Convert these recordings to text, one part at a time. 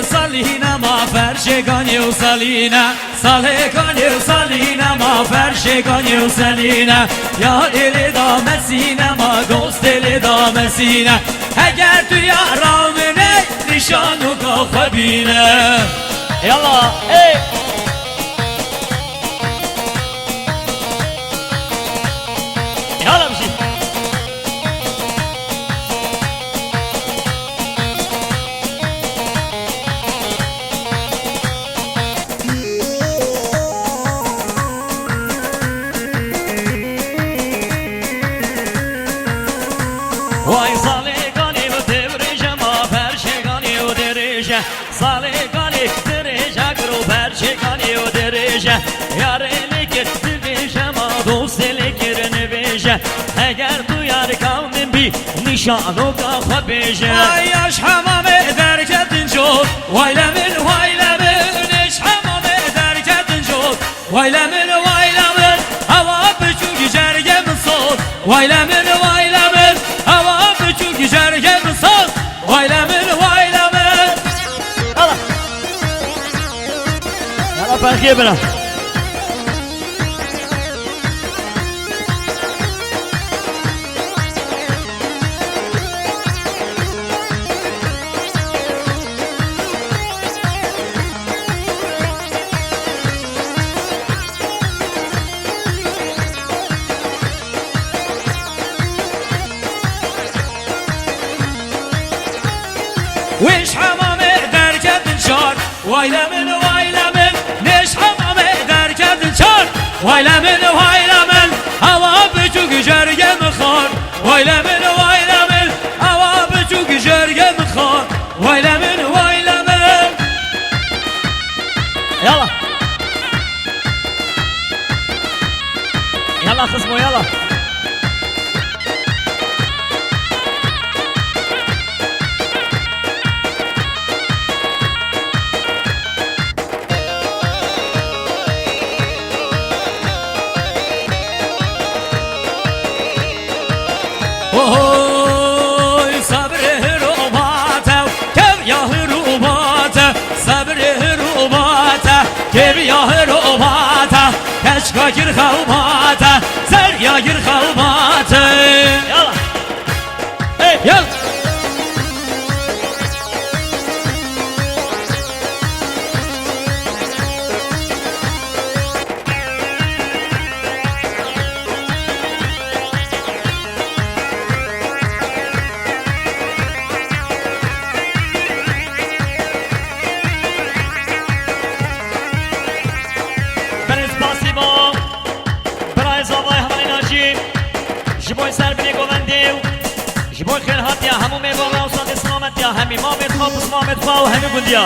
salina ma فرشگانی و سلینا سالگانی و سلینا ما فرشگانی و سلینا یا دل دام سینه ما دوست دل دام سینه اگر تو یارامنه نشانو کا خبینه یلا ای یلا بشی وای سالگانی و درجه ما فرشگانی و درجه سالگانی درجه کرو فرشگانی و درجه یاره لکر درجه ما دوست لکر نویجه اگر تو یار کامن بی نشانو کا خبیجه وای اش همامه درجتن شد وای لمن اش همامه درجتن شد وای لمن هوا بچوکی جرگه مصد وای لمن جرگه بساز وایلمن یلا فرقیه برم وش حمامه درجت شار وایلمن نش حمامه درجت شار وایلمن هوا بچوک جرگه مخار وایلمن هوا بچوک جرگه مخار وایلمن یلا یلا خصمو یلا اوه صبر روباته کم یاه روباته صبر روباته کم یاه روباته کشکا گیر خوباته زریا گیر خوباته یلا ای یلا جبوی سر بینی گوندیو جبوی خیر هاتیا همو میبالا و ساد اسلامت یا همی ما میتخواب اسلامت فا و همی گوندیا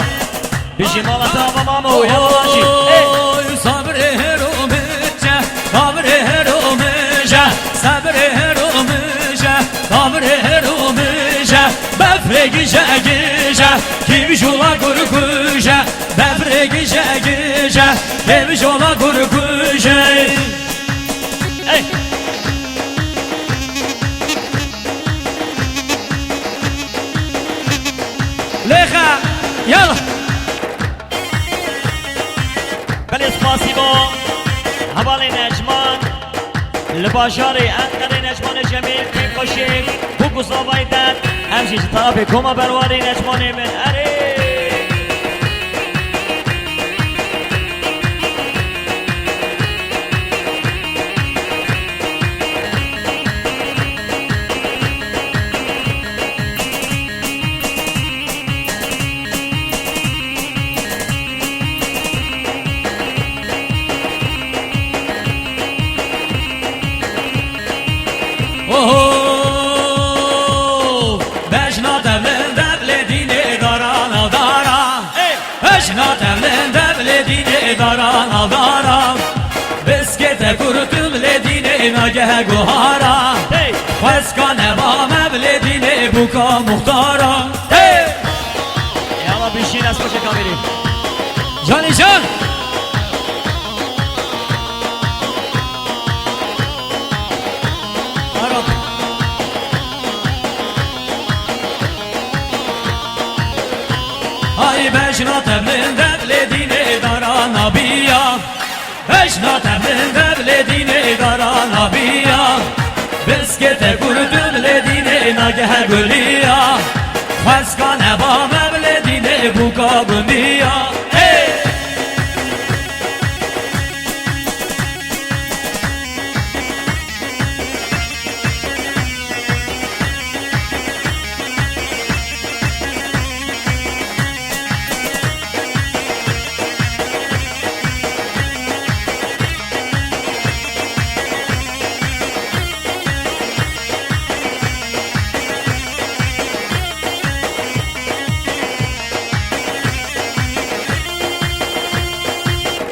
بیشی مالتا و مامو یا باشی اوه صبر رومجه صبر رومجه صبر رومجه صبر رومجه بفرگیشه گیشه کیوش ola gurguje befrgije gije kیوش ola gurguje ey لخا يلا بله سپاسیبا حوالی نجمان لباشاری انقره نجمان جمیل که کشید بگو زاویدن همشیش طرف کما برواری نجمانی من اره داران آدارم بسکت کرتم لدینه نگه گوهارم فسکانه با مبلدینه بوکا مختارم یالا بیشین از کشه کامیری جانی جان ای اشنا تبلن دبل دین دارا نبیا اشنا تبلن دبل دین دارا نبیا بسکت گردم لدین نگه گلیا خسکانه با مبل دین بوکا بندیا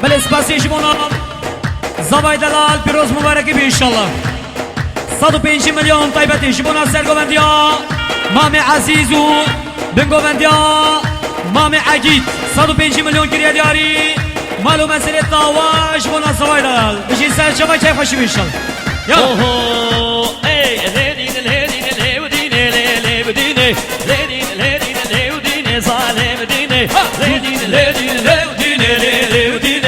بله سپاسی شما زبای دلال پیروز مبارکی بی انشالله 105 میلیون طیبتی شما سرگووندیا مام عزیز و بنگووندیا مام عگید 105 میلیون کریه دیاری مالو مسئله تاواش شما زبای دلال بشین سر شما کیف خوشی بی انشالله اوهو ای لیدین لیدین لیودین لیودین لیدین لیدین لیودین ظالم دینه لیدین لیدین لیودین لیودین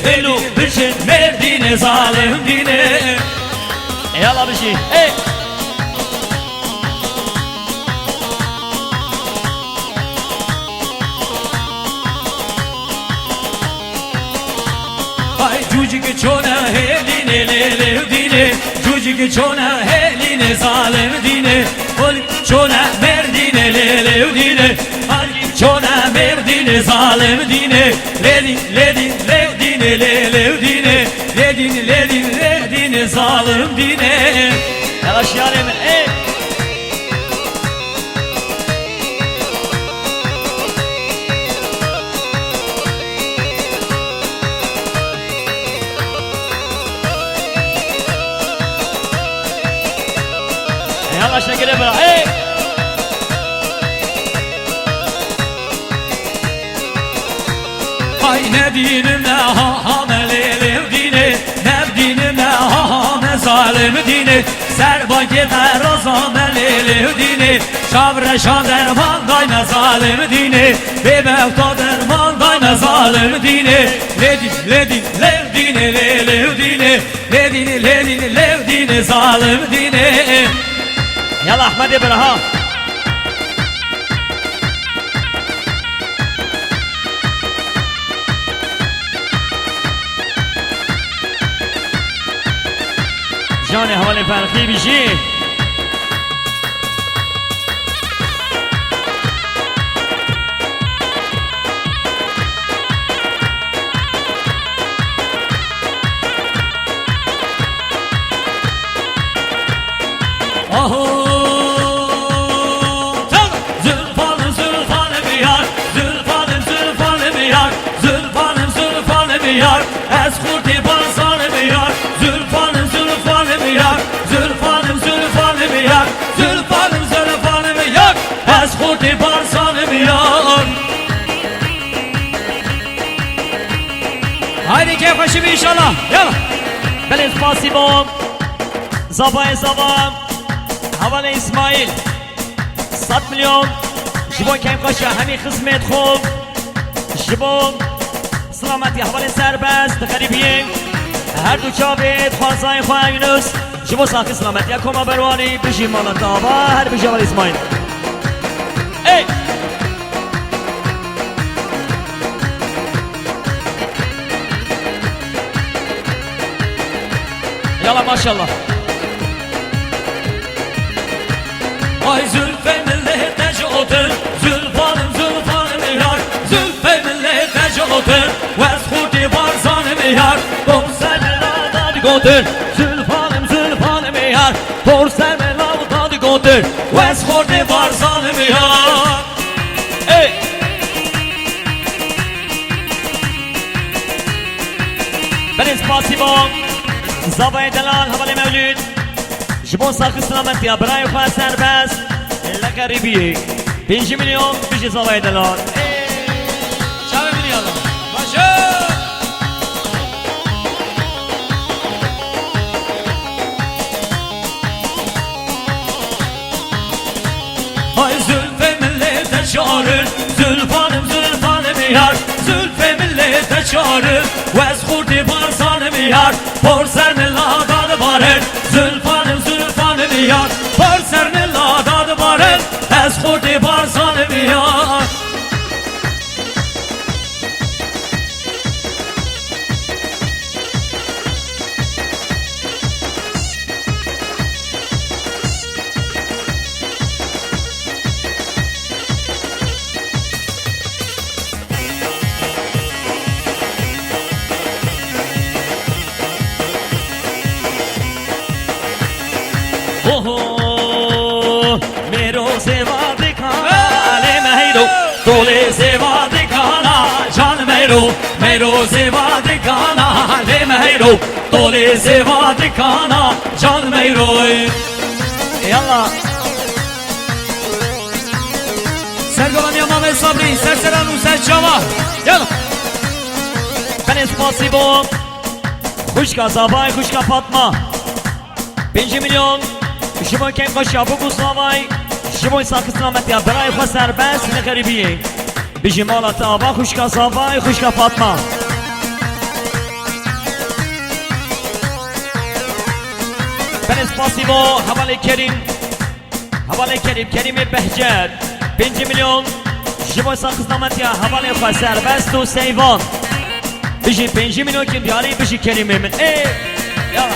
Elu bişin merdine zalim dine Yalla bir şey hey Ay çocuk çona heline levdine Çocuk çona heline zalim dine Ol çona merdine levdine Ay çona merdine zalim dine Ledin ledin levdine levdine Ledin ledin levdine zalim dine Yavaş yarim ey Yalla şekere bırak hey Ay ne dinim ne ha melelev dine Ne dinim ne ha me zalim dine Serba gider o zamelelev dine Şavre şaderman dayna zalim dine Bebev to derman dayna zalim dine Ledin ledin lev dine lev dine Ledin ledin lev dine zalim dine Yalla Ahmet İbrahim جان حوال فرقی بیشی آهو زلفانım zülfanım yar Zülfanım zülfanım yar Zülfanım zülfanım yar Ez kurti basanım yar Zülfanım zülfanım yar Zülfanım zülfanım yar Zülfanım zülfanım yar Ez kurti basanım yar Haydi keyif hoşum inşallah Yalla Bel spasibo Zabay zabam Havale İsmail 100 milyon Jibo kem kaşa hemi hizmet خوب Jibo سلامتی حوال سربست غریبیه هر دو چابت خوازای خواه یونس Jibo ساخی سلامتی کما بروانی بجی مالا دابا هر بجی حوال اسماعیل ای یالا ماشالله Ay zülfe millet necatın Zülfanım zülfanım yar Zülfe millet necatın Vez kurti barzanım yar Doğser melada digodur Zülfanım zülfanım yar Doğser melada digodur Vez kurti barzanım yar Ey Ben espasibo Zabay delal havale mevlüt Jibon sakı selamet ya برای خواه سربست لقریبیه 5 میلیون پیش زوای دلار شب میلیون باشه Ay zülfe millete çağırır Zülfanım zülfanım yar Zülfe millete çağırır Vez kurdi parsanım yar Porserni ladadı barır Zülfanım yar Porserni ladadı barır Ez kurdi parsanım yar मेरो सेवा दिखाना ले मेरो तोले सेवा दिखाना जान मेरो सेवा दिखाना ले मेरो तोले सेवा दिखाना जान मेरो Yalla. Sergovan Yamame Sabri Serseranu Serçava Yalla Beni spasibo. Kuşka Zabay, kuşka Fatma. 5 milyon. Şiboy kem koşya bu kuslavay. Şiboy sakısına met ya beray xwe serbest ne garibiye. Biji mala taba kuşka Zabay, kuşka Fatma. Beni spasibo. Havale Kerim. Havale Kerim, Kerim Behcer. 5 milyon. Şiboy sakısına met ya havale xwe serbest u seyvan. Biji 5 milyon kim diyari biji Kerim'e min. Yalla.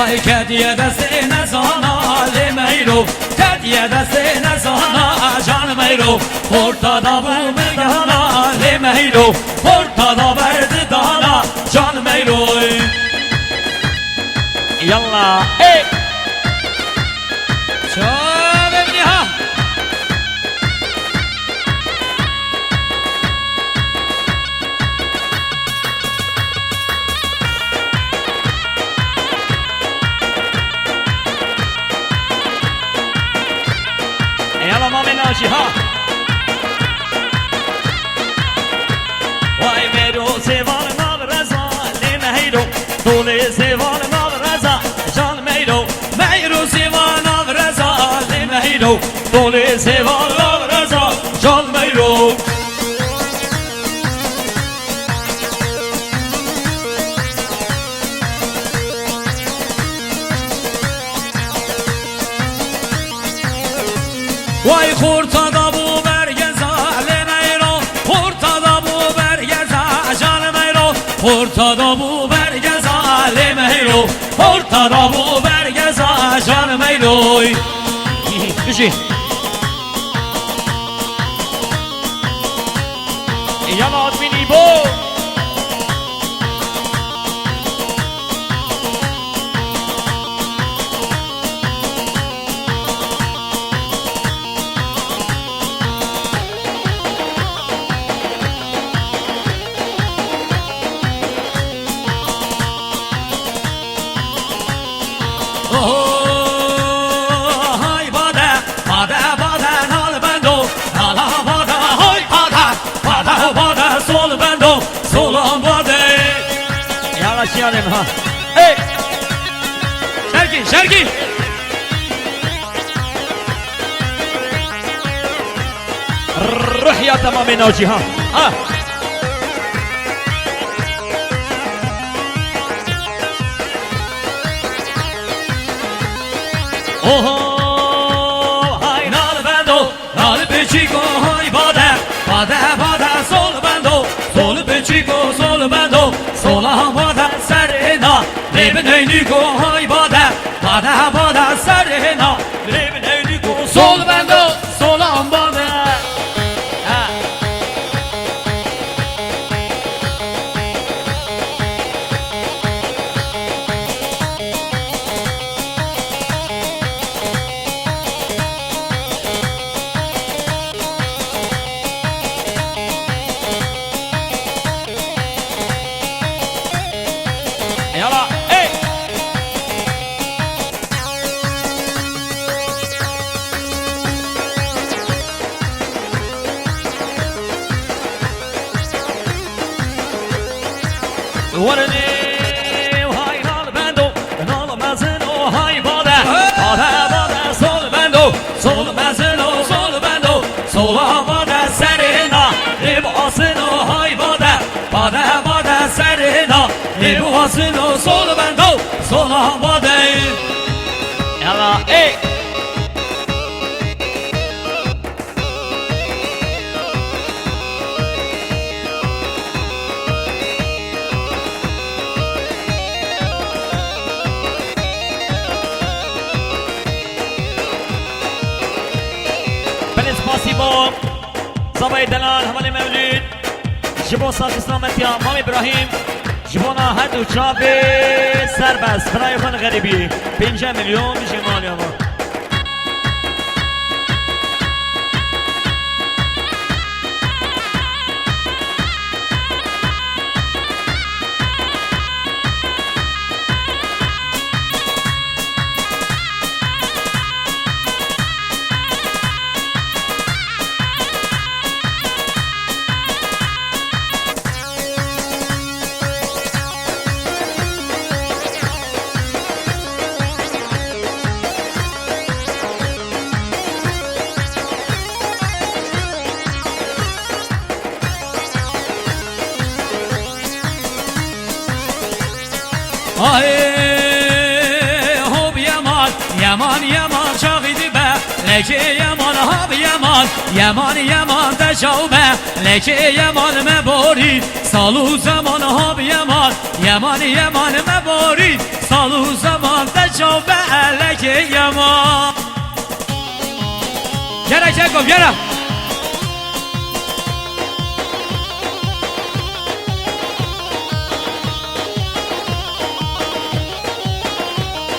Ay kediye deste nezana le meyro Kediye deste nezana can meyro Ortada bu meydana le meyro Ortada verdi dana can meyro Yalla. Çavemni ha Yalla mamen aşi ha. Vay mero seval nav reza le mehiro tole seval nav reza can meyro Meyro sevana vreza le meyro tole seval nav reza can meyro. Vay kurtada bu bergeza le meyro Kurtada bu bergeza can meyro Kurtada bu bergeza le meyro Kurtada bu bergeza can meyro Biji. Yalla admini bo. Hay bade bade bade nal bendo nala bade hay bade bade bade sol bendo solan bade Yalla şiyalim ha. Şergin Ruh ya tamamen aşi ha. hay nal bendo nal bechico hay bade bade bade sol bendo sol bechico sol bendo solan bade serena lebneynico hay bade bade bade serena lebneynico sol bendo solan bade Yalla. ورني وهاي نال بندو نال مزنو هاي باده باده باده سول بندو سول مزنو سول بندو سول باده سرنا لباسنو هاي باده باده باده سرنا لباسنو سول بندو سول باده يلا اي بالاسباسيبو صباي دلال همال مولود جبو صاحب اسلامتيا مام ابراهيم جبونا هدو چابي سربست برای خون غریبی 5 میلیون جمال یاما هوب يمان يمان يمان شاغدي به لكي يمان هوب يمان يمان يمان تشوبه لكي يمان مبوري سالو زمان هوب يمان يمان يمان مبوري سالو زمان تشوبه لكي يمان Gel Çekov gel.